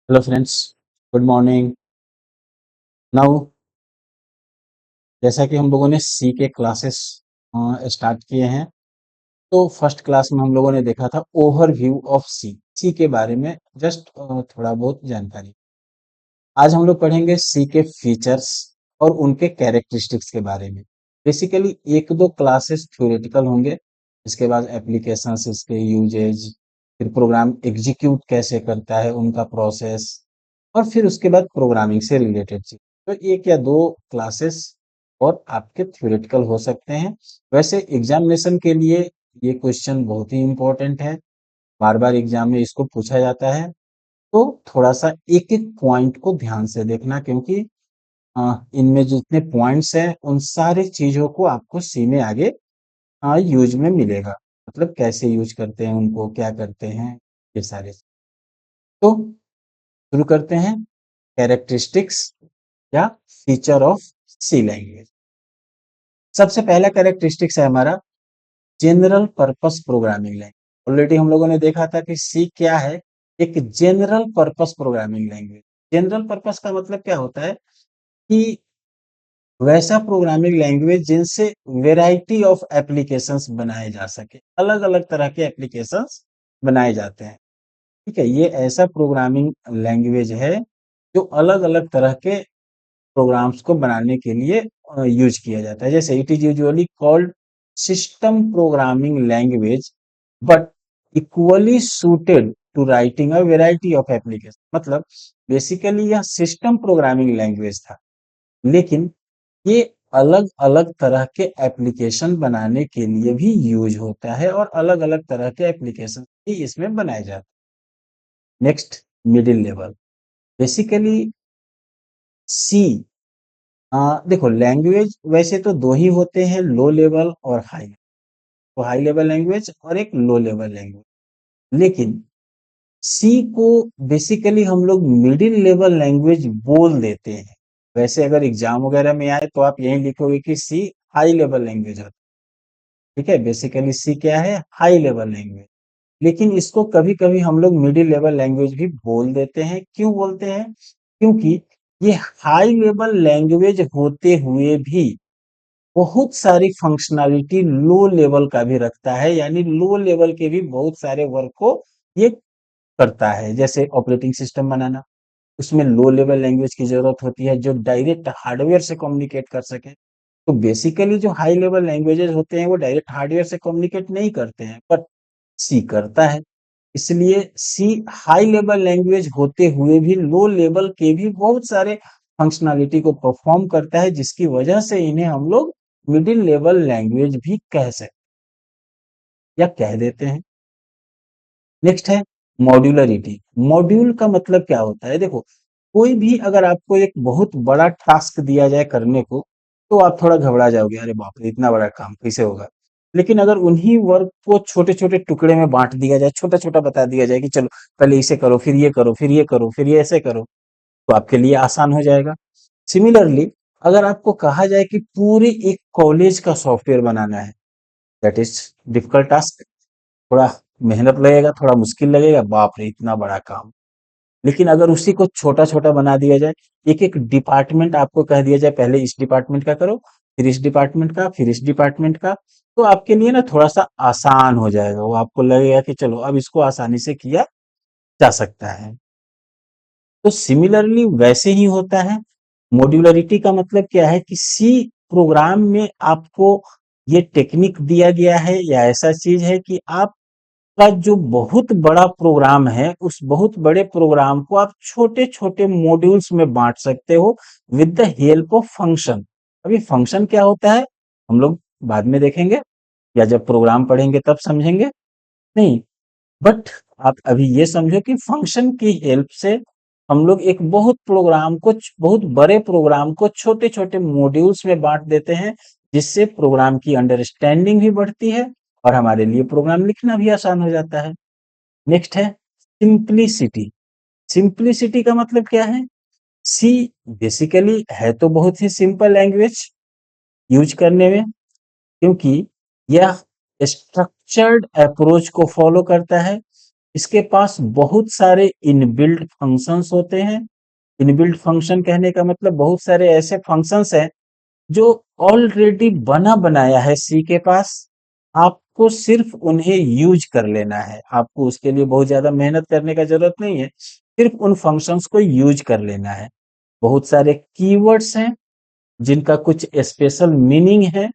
Hello friends, good morning. Now जैसा कि हम लोगों ने सी के क्लासेस स्टार्ट किए हैं, तो फर्स्ट क्लास में हम लोगों ने देखा था ओवरव्यू ऑफ सी सी के बारे में। जस्ट थोड़ा बहुत जानकारी। आज हम लोग पढ़ेंगे सी के फीचर्स और उनके कैरेक्टरिस्टिक्स के बारे में। बेसिकली एक दो क्लासेस थ्योरेटिकल होंगे, इसके बाद एप्लीकेशंस, इसके यूजेज, फिर प्रोग्राम एग्जीक्यूट कैसे करता है, उनका प्रोसेस, और फिर उसके बाद प्रोग्रामिंग से रिलेटेड चीज। तो एक या दो क्लासेस और आपके थ्योरेटिकल हो सकते हैं। वैसे एग्जामिनेशन के लिए ये क्वेश्चन बहुत ही इंपॉर्टेंट है, बार बार एग्जाम में इसको पूछा जाता है। तो थोड़ा सा एक एक पॉइंट को ध्यान से देखना, क्योंकि इनमें जितने पॉइंट्स हैं उन सारी चीजों को आपको सी में आगे यूज में मिलेगा। मतलब कैसे यूज करते हैं उनको, क्या करते हैं, ये सारे। तो शुरू करते हैं। कैरेक्टरिस्टिक्स या फीचर ऑफ सी लैंग्वेज। सबसे पहला कैरेक्टरिस्टिक्स है हमारा general purpose programming language. Already हम लोगों ने देखा था कि सी क्या है, एक general purpose programming language. General purpose का मतलब क्या होता है कि वैसा प्रोग्रामिंग लैंग्वेज जिनसे वेराइटी ऑफ एप्लीकेशंस बनाए जा सके, अलग अलग तरह के एप्लीकेशंस बनाए जाते हैं। ठीक है, ये ऐसा प्रोग्रामिंग लैंग्वेज है जो अलग अलग तरह के प्रोग्राम्स को बनाने के लिए यूज किया जाता है। जैसे it is usually called system programming language, but equally suited to writing a variety of application. मतलब बेसिकली यह सिस्टम प्रोग्रामिंग लैंग्वेज था, लेकिन ये अलग अलग तरह के एप्लीकेशन बनाने के लिए भी यूज होता है और अलग अलग तरह के एप्लीकेशन भी इसमें बनाए जाते हैं। Next, middle level. बेसिकली सी, देखो लैंग्वेज वैसे तो दो ही होते हैं, लो लेवल और हाई। तो हाई लेवल लैंग्वेज और एक लो लेवल लैंग्वेज। लेकिन सी को बेसिकली हम लोग मिडिल लेवल लैंग्वेज बोल देते हैं। वैसे अगर एग्जाम वगैरह में आए तो आप यही लिखोगे कि सी हाई लेवल लैंग्वेज है। ठीक है, बेसिकली सी क्या है, हाई लेवल लैंग्वेज। लेकिन इसको कभी कभी हम लोग मिडिल लेवल लैंग्वेज भी बोल देते हैं। क्यों बोलते हैं? क्योंकि ये हाई लेवल लैंग्वेज होते हुए भी बहुत सारी फंक्शनैलिटी लो लेवल का भी रखता है, यानी लो लेवल के भी बहुत सारे वर्क को ये करता है। जैसे ऑपरेटिंग सिस्टम बनाना, उसमें लो लेवल लैंग्वेज की जरूरत होती है जो डायरेक्ट हार्डवेयर से कम्युनिकेट कर सके। तो बेसिकली जो हाई लेवल लैंग्वेजेस होते हैं वो डायरेक्ट हार्डवेयर से कम्युनिकेट नहीं करते हैं, बट सी करता है। इसलिए सी हाई लेवल लैंग्वेज होते हुए भी लो लेवल के भी बहुत सारे फंक्शनैलिटी को परफॉर्म करता है, जिसकी वजह से इन्हें हम लोग मिडिल लेवल लैंग्वेज भी कह सकते या कह देते हैं। नेक्स्ट है मॉड्यूलरिटी। मॉड्यूल का मतलब क्या होता है? देखो, कोई भी अगर आपको एक बहुत बड़ा टास्क दिया जाए करने को, तो आप थोड़ा घबरा जाओगे, अरे बाप रे इतना बड़ा काम कैसे होगा। लेकिन अगर उन्हीं वर्क को छोटे छोटे टुकड़े में बांट दिया जाए, छोटा छोटा बता दिया जाए कि चलो पहले इसे करो, फिर ये करो, फिर ये करो, फिर ये ऐसे करो, तो आपके लिए आसान हो जाएगा। सिमिलरली, अगर आपको कहा जाए कि पूरे एक कॉलेज का सॉफ्टवेयर बनाना है, दैट इज डिफिकल्ट टास्क। थोड़ा मेहनत लगेगा, थोड़ा मुश्किल लगेगा, बाप रे इतना बड़ा काम। लेकिन अगर उसी को छोटा छोटा बना दिया जाए, एक एक डिपार्टमेंट आपको कह दिया जाए पहले इस डिपार्टमेंट का करो, फिर इस डिपार्टमेंट का, फिर इस डिपार्टमेंट का, तो आपके लिए ना थोड़ा सा आसान हो जाएगा। वो आपको लगेगा कि चलो अब इसको आसानी से किया जा सकता है। तो सिमिलरली वैसे ही होता है। मॉड्यूलरिटी का मतलब क्या है कि सी प्रोग्राम में आपको ये टेक्निक दिया गया है या ऐसा चीज है कि आप का जो बहुत बड़ा प्रोग्राम है, उस बहुत बड़े प्रोग्राम को आप छोटे छोटे मॉड्यूल्स में बांट सकते हो with the help of function. अभी फंक्शन क्या होता है हम लोग बाद में देखेंगे, या जब प्रोग्राम पढ़ेंगे तब समझेंगे। नहीं, बट आप अभी ये समझो कि फंक्शन की हेल्प से हम लोग एक बहुत बड़े प्रोग्राम को छोटे छोटे मॉड्यूल्स में बांट देते हैं, जिससे प्रोग्राम की अंडरस्टैंडिंग भी बढ़ती है और हमारे लिए प्रोग्राम लिखना भी आसान हो जाता है। नेक्स्ट है सिंप्लिसिटी। सिंप्लिसिटी का मतलब क्या है? सी बेसिकली है तो बहुत ही सिंपल लैंग्वेज यूज करने में, क्योंकि यह स्ट्रक्चर्ड अप्रोच को फॉलो करता है। इसके पास बहुत सारे इनबिल्ट फंक्शंस होते हैं। इनबिल्ट फंक्शन कहने का मतलब बहुत सारे ऐसे फंक्शंस हैं जो ऑलरेडी बना बनाया है सी के पास। आपको सिर्फ उन्हें यूज कर लेना है, आपको उसके लिए बहुत ज्यादा मेहनत करने का जरूरत नहीं है, सिर्फ उन फंक्शंस को यूज कर लेना है। बहुत सारे कीवर्ड्स हैं जिनका कुछ स्पेशल मीनिंग है,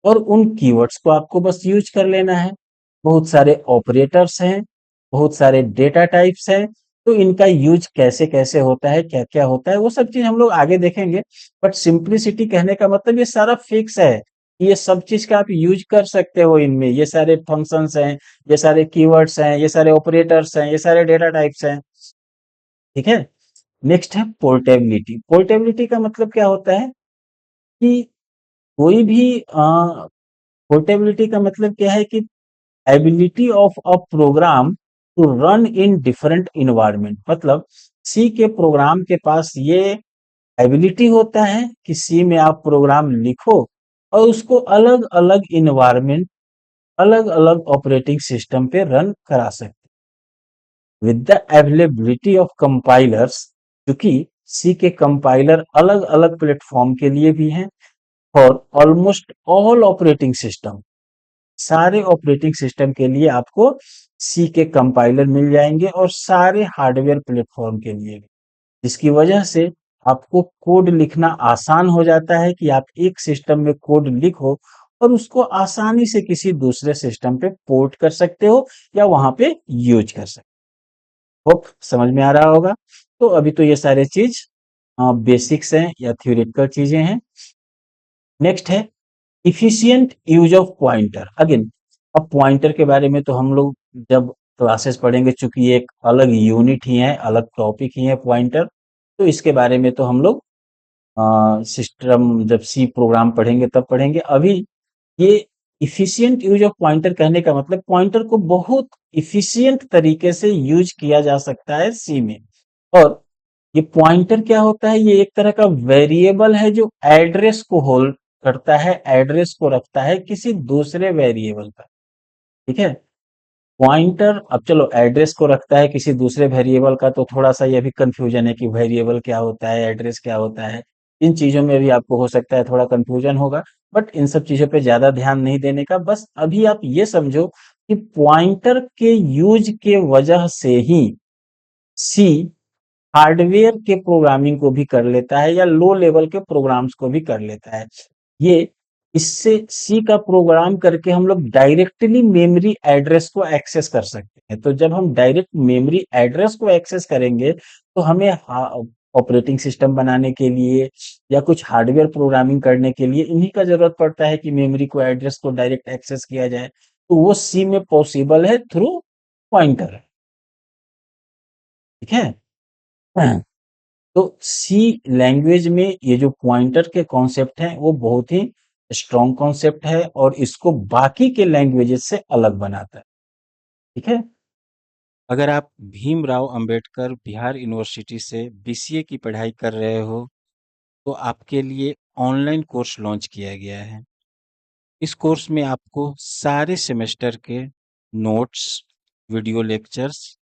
और उन कीवर्ड्स को आपको बस यूज कर लेना है। बहुत सारे ऑपरेटर्स हैं, बहुत सारे डेटा टाइप्स हैं, तो इनका यूज कैसे कैसे होता है, क्या क्या होता है, वो सब चीज हम लोग आगे देखेंगे। बट सिंप्लिसिटी कहने का मतलब ये सारा फिक्स है, ये सब चीज का आप यूज कर सकते हो इनमें। ये सारे फंक्शंस हैं, ये सारे कीवर्ड्स हैं, ये सारे ऑपरेटर्स हैं, ये सारे डेटा टाइप्स हैं। ठीक है। नेक्स्ट है पोर्टेबिलिटी। पोर्टेबिलिटी का मतलब क्या होता है कि कोई भी पोर्टेबिलिटी का मतलब क्या है कि ability of a program to run in different environment. मतलब सी के प्रोग्राम के पास ये एबिलिटी होता है कि सी में आप प्रोग्राम लिखो और उसको अलग अलग इन्वायरमेंट, अलग अलग ऑपरेटिंग सिस्टम पे रन करा सकते with the availability of compilers. क्योंकि सी के कंपाइलर अलग अलग प्लेटफॉर्म के लिए भी हैं for almost all operating system. सारे ऑपरेटिंग सिस्टम के लिए आपको सी के कंपाइलर मिल जाएंगे, और सारे हार्डवेयर प्लेटफॉर्म के लिए भी, जिसकी वजह से आपको कोड लिखना आसान हो जाता है कि आप एक सिस्टम में कोड लिखो और उसको आसानी से किसी दूसरे सिस्टम पे पोर्ट कर सकते हो या वहां पे यूज कर सकते हो। होप समझ में आ रहा होगा। तो अभी तो ये सारे चीज बेसिक्स हैं या थ्योरेटिकल चीजें हैं। नेक्स्ट है efficient use of pointer. Again, अब पॉइंटर के बारे में तो हम लोग जब क्लासेस पढ़ेंगे, चूंकि ये एक अलग यूनिट ही है, अलग टॉपिक ही है पॉइंटर, तो इसके बारे में तो हम लोग सिस्टम जब सी प्रोग्राम पढ़ेंगे तब पढ़ेंगे। अभी ये इफिशिएंट यूज ऑफ पॉइंटर कहने का मतलब पॉइंटर को बहुत इफिशिएंट तरीके से यूज किया जा सकता है सी में। और ये पॉइंटर क्या होता है, ये एक तरह का वेरिएबल है जो एड्रेस को होल्ड करता है, एड्रेस को रखता है किसी दूसरे वेरिएबल पर। ठीक है। पॉइंटर, अब चलो एड्रेस को रखता है किसी दूसरे वेरिएबल का, तो थोड़ा सा ये भी कंफ्यूजन है कि वेरिएबल क्या होता है, एड्रेस क्या होता है। इन चीजों में भी आपको हो सकता है थोड़ा कंफ्यूजन होगा, बट इन सब चीजों पे ज्यादा ध्यान नहीं देने का। बस अभी आप ये समझो कि पॉइंटर के यूज के वजह से ही सी हार्डवेयर के प्रोग्रामिंग को भी कर लेता है या लो लेवल के प्रोग्राम्स को भी कर लेता है। ये इससे सी का प्रोग्राम करके हम लोग डायरेक्टली मेमोरी एड्रेस को एक्सेस कर सकते हैं। तो जब हम डायरेक्ट मेमोरी एड्रेस को एक्सेस करेंगे तो हमें ऑपरेटिंग सिस्टम बनाने के लिए या कुछ हार्डवेयर प्रोग्रामिंग करने के लिए इन्हीं का जरूरत पड़ता है कि मेमोरी को एड्रेस को डायरेक्ट एक्सेस किया जाए। तो वो सी में पॉसिबल है थ्रू पॉइंटर। ठीक है। हाँ। तो सी लैंग्वेज में ये जो पॉइंटर के कॉन्सेप्ट हैं वो बहुत ही स्ट्रॉन्ग कॉन्सेप्ट है, और इसको बाकी के लैंग्वेजेस से अलग बनाता है। ठीक है। अगर आप भीमराव अंबेडकर बिहार यूनिवर्सिटी से बीसीए की पढ़ाई कर रहे हो, तो आपके लिए ऑनलाइन कोर्स लॉन्च किया गया है। इस कोर्स में आपको सारे सेमेस्टर के notes, video lectures,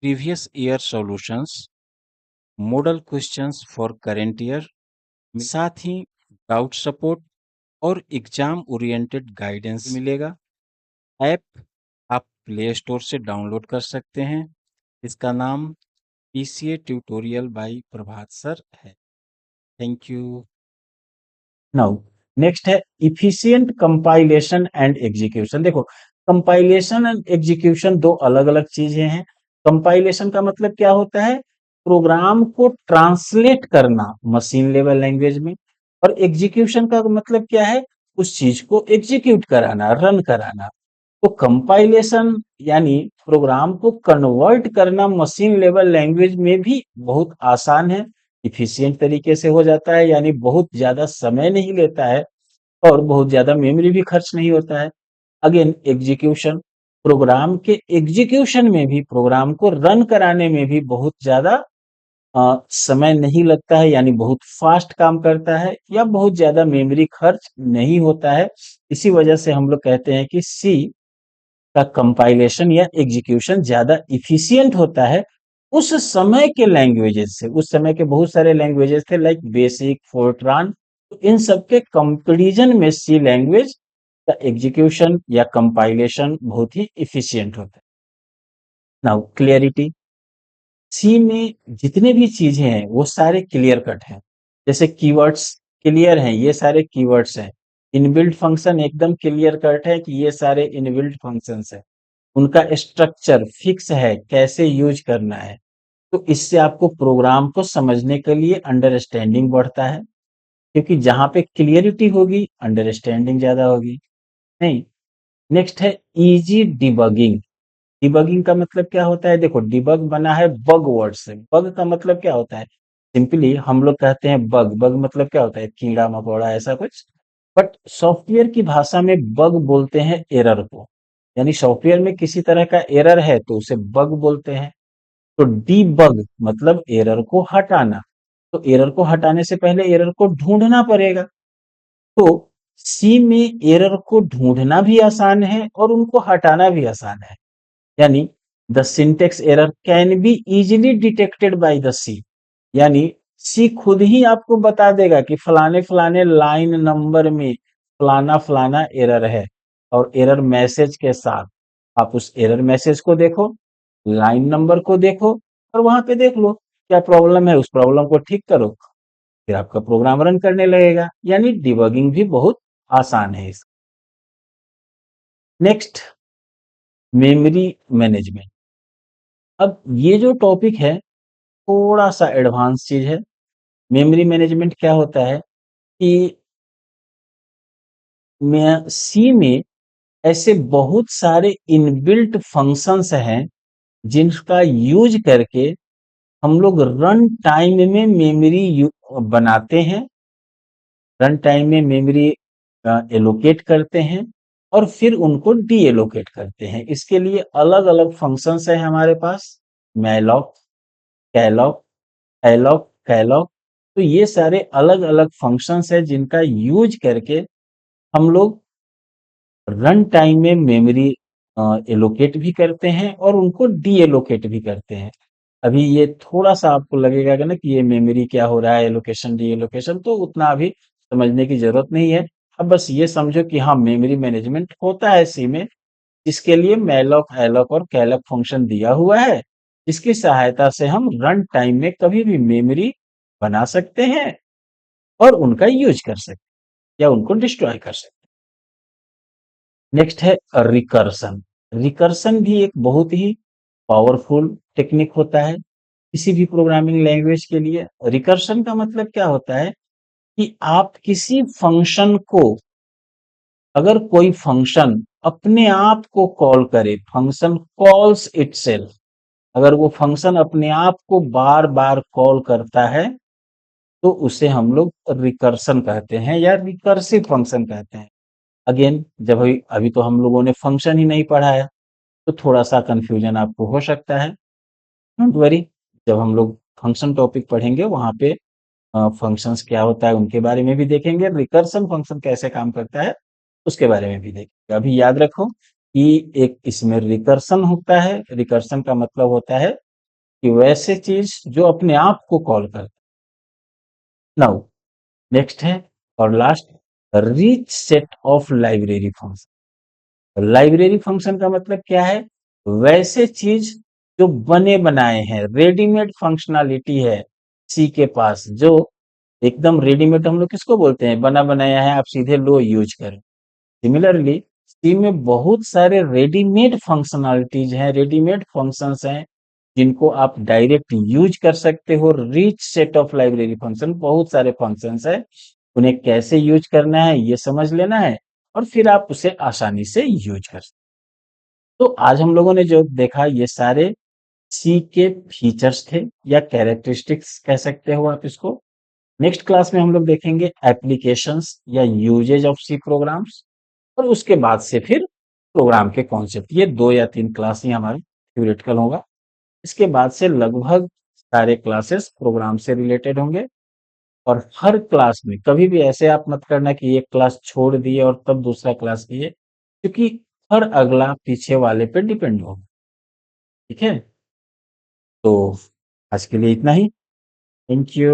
previous year solutions, model questions for current year, साथ ही डाउट सपोर्ट और एग्जाम ओरिएंटेड गाइडेंस मिलेगा। ऐप आप प्ले स्टोर से डाउनलोड कर सकते हैं। इसका नाम PCA tutorial by Prabhat sir है। Thank you. नाउ नेक्स्ट है इफिशिएंट कंपाइलेशन एंड एग्जीक्यूशन। देखो, कंपाइलेशन एंड एग्जीक्यूशन दो अलग अलग चीजें हैं। कंपाइलेशन का मतलब क्या होता है, प्रोग्राम को ट्रांसलेट करना मशीन लेवल लैंग्वेज में, और एग्जीक्यूशन का मतलब क्या है, उस चीज को एग्जीक्यूट कराना, रन कराना। तो कंपाइलेशन यानी प्रोग्राम को कन्वर्ट करना मशीन लेवल लैंग्वेज में भी बहुत आसान है, इफिशिएंट तरीके से हो जाता है, यानी बहुत ज्यादा समय नहीं लेता है और बहुत ज्यादा मेमोरी भी खर्च नहीं होता है। अगेन एग्जीक्यूशन, प्रोग्राम के एग्जीक्यूशन में भी, प्रोग्राम को रन कराने में भी बहुत ज्यादा समय नहीं लगता है, यानी बहुत फास्ट काम करता है या बहुत ज्यादा मेमोरी खर्च नहीं होता है। इसी वजह से हम लोग कहते हैं कि सी का कंपाइलेशन या एग्जीक्यूशन ज्यादा इफिशियंट होता है उस समय के लैंग्वेजेस से। उस समय के बहुत सारे लैंग्वेजेस थे लाइक बेसिक, फोर्ट्रान, तो इन सब के कंपैरिजन में सी लैंग्वेज का एग्जीक्यूशन या कंपाइलेशन बहुत ही इफिशियंट होता है। नाउ क्लियरिटी, सी में जितने भी चीजें हैं वो सारे क्लियर कट हैं। जैसे कीवर्ड्स क्लियर हैं, ये सारे कीवर्ड्स हैं। इनबिल्ट फंक्शन एकदम क्लियर कट है कि ये सारे इनबिल्ट फंक्शंस हैं। उनका स्ट्रक्चर फिक्स है, कैसे यूज करना है। तो इससे आपको प्रोग्राम को समझने के लिए अंडरस्टैंडिंग बढ़ता है, क्योंकि जहां पे क्लियरिटी होगी अंडरस्टैंडिंग ज्यादा होगी। नहीं, नेक्स्ट है इजी डिबगिंग। डिबगिंग का मतलब क्या होता है? देखो, डिबग बना है बग वर्ड से। बग का मतलब क्या होता है? सिंपली हम लोग कहते हैं बग। बग मतलब क्या होता है? कीड़ा मकोड़ा ऐसा कुछ। बट सॉफ्टवेयर की भाषा में बग बोलते हैं एरर को। यानी सॉफ्टवेयर में किसी तरह का एरर है तो उसे बग बोलते हैं। तो डीबग मतलब एरर को हटाना। तो एरर को हटाने से पहले एरर को ढूंढना पड़ेगा। तो सी में एरर को ढूंढना भी आसान है और उनको हटाना भी आसान है। यानी the syntax error can be easily detected by the C. यानी सी खुद ही आपको बता देगा कि फलाने फलाने लाइन नंबर में फलाना फलाना एरर है। और एरर मैसेज के साथ आप उस एरर मैसेज को देखो, लाइन नंबर को देखो, और वहां पे देख लो क्या प्रॉब्लम है, उस प्रॉब्लम को ठीक करो, फिर आपका प्रोग्राम रन करने लगेगा। यानी डिबगिंग भी बहुत आसान है इस। Next, memory management. अब ये जो टॉपिक है थोड़ा सा एडवांस चीज है। मेमोरी मैनेजमेंट क्या होता है कि मैं सी में ऐसे बहुत सारे इनबिल्ट फंक्शंस हैं जिनका यूज करके हम लोग रन टाइम में मेमोरी बनाते हैं, रन टाइम में मेमोरी एलोकेट करते हैं, और फिर उनको डी एलोकेट करते हैं। इसके लिए अलग अलग फंक्शंस है हमारे पास, मैलॉक, कैलॉक, एलॉक, कैलॉक। तो ये सारे अलग अलग फंक्शंस है जिनका यूज करके हम लोग रन टाइम में मेमोरी एलोकेट भी करते हैं और उनको डी एलोकेट भी करते हैं। अभी ये थोड़ा सा आपको लगेगा कि ना कि ये मेमोरी क्या हो रहा है, एलोकेशन डी एलोकेशन, तो उतना अभी समझने की जरूरत नहीं है। अब बस ये समझो कि हाँ, मेमोरी मैनेजमेंट होता है सी में, इसके लिए मैलॉक, एलॉक और कैलॉक फंक्शन दिया हुआ है, जिसकी सहायता से हम रन टाइम में कभी भी मेमोरी बना सकते हैं और उनका यूज कर सकते हैं या उनको डिस्ट्रॉय कर सकते हैं। नेक्स्ट है रिकर्सन। रिकर्सन भी एक बहुत ही पावरफुल टेक्निक होता है किसी भी प्रोग्रामिंग लैंग्वेज के लिए। रिकर्सन का मतलब क्या होता है कि आप किसी फंक्शन को, अगर कोई फंक्शन अपने आप को कॉल करे, फंक्शन कॉल्स इटसेल्फ, अगर वो फंक्शन अपने आप को बार बार कॉल करता है तो उसे हम लोग रिकर्सन कहते हैं या रिकर्सिव फंक्शन कहते हैं। अगेन, जब अभी अभी तो हम लोगों ने फंक्शन ही नहीं पढ़ा है तो थोड़ा सा कंफ्यूजन आपको हो सकता है। डोंट वरी, जब हम लोग फंक्शन टॉपिक पढ़ेंगे वहां पे फंक्शंस क्या होता है उनके बारे में भी देखेंगे, रिकर्सन फंक्शन कैसे काम करता है उसके बारे में भी देखेंगे। अभी याद रखो कि एक इसमें रिकर्सन होता है। रिकर्सन का मतलब होता है कि वैसे चीज जो अपने आप को कॉल करता है। नाउ नेक्स्ट है और last, rich set of library function. Library function का मतलब क्या है? वैसे चीज जो बने बनाए हैं, रेडीमेड फंक्शनैलिटी है सी के पास, जो एकदम रेडीमेड हम लोग किसको बोलते हैं? बना बनाया है, आप सीधे लो यूज करें। सिमिलरली सी में बहुत सारे रेडीमेड फंक्शनैलिटीज हैं, रेडीमेड फंक्शंस हैं जिनको आप डायरेक्ट यूज कर सकते हो। Rich set of library function, बहुत सारे फंक्शंस है, उन्हें कैसे यूज करना है ये समझ लेना है और फिर आप उसे आसानी से यूज कर सकते। तो आज हम लोगों ने जो देखा ये सारे सी के फीचर्स थे या कैरेक्टरिस्टिक्स कह सकते हो आप इसको। नेक्स्ट क्लास में हम लोग देखेंगे एप्लीकेशंस या यूजेज ऑफ सी प्रोग्राम्स, और उसके बाद से फिर प्रोग्राम के कॉन्सेप्ट। ये 2 या 3 क्लास ही हमारे थ्योरेटिकल होगा। इसके बाद से लगभग सारे क्लासेस प्रोग्राम से रिलेटेड होंगे। और हर क्लास में कभी भी ऐसे आप मत करना कि एक क्लास छोड़ दिए और तब दूसरा क्लास किए, क्योंकि और अगला पीछे वाले पे डिपेंड होगा। ठीक है? तो आज के लिए इतना ही। Thank you.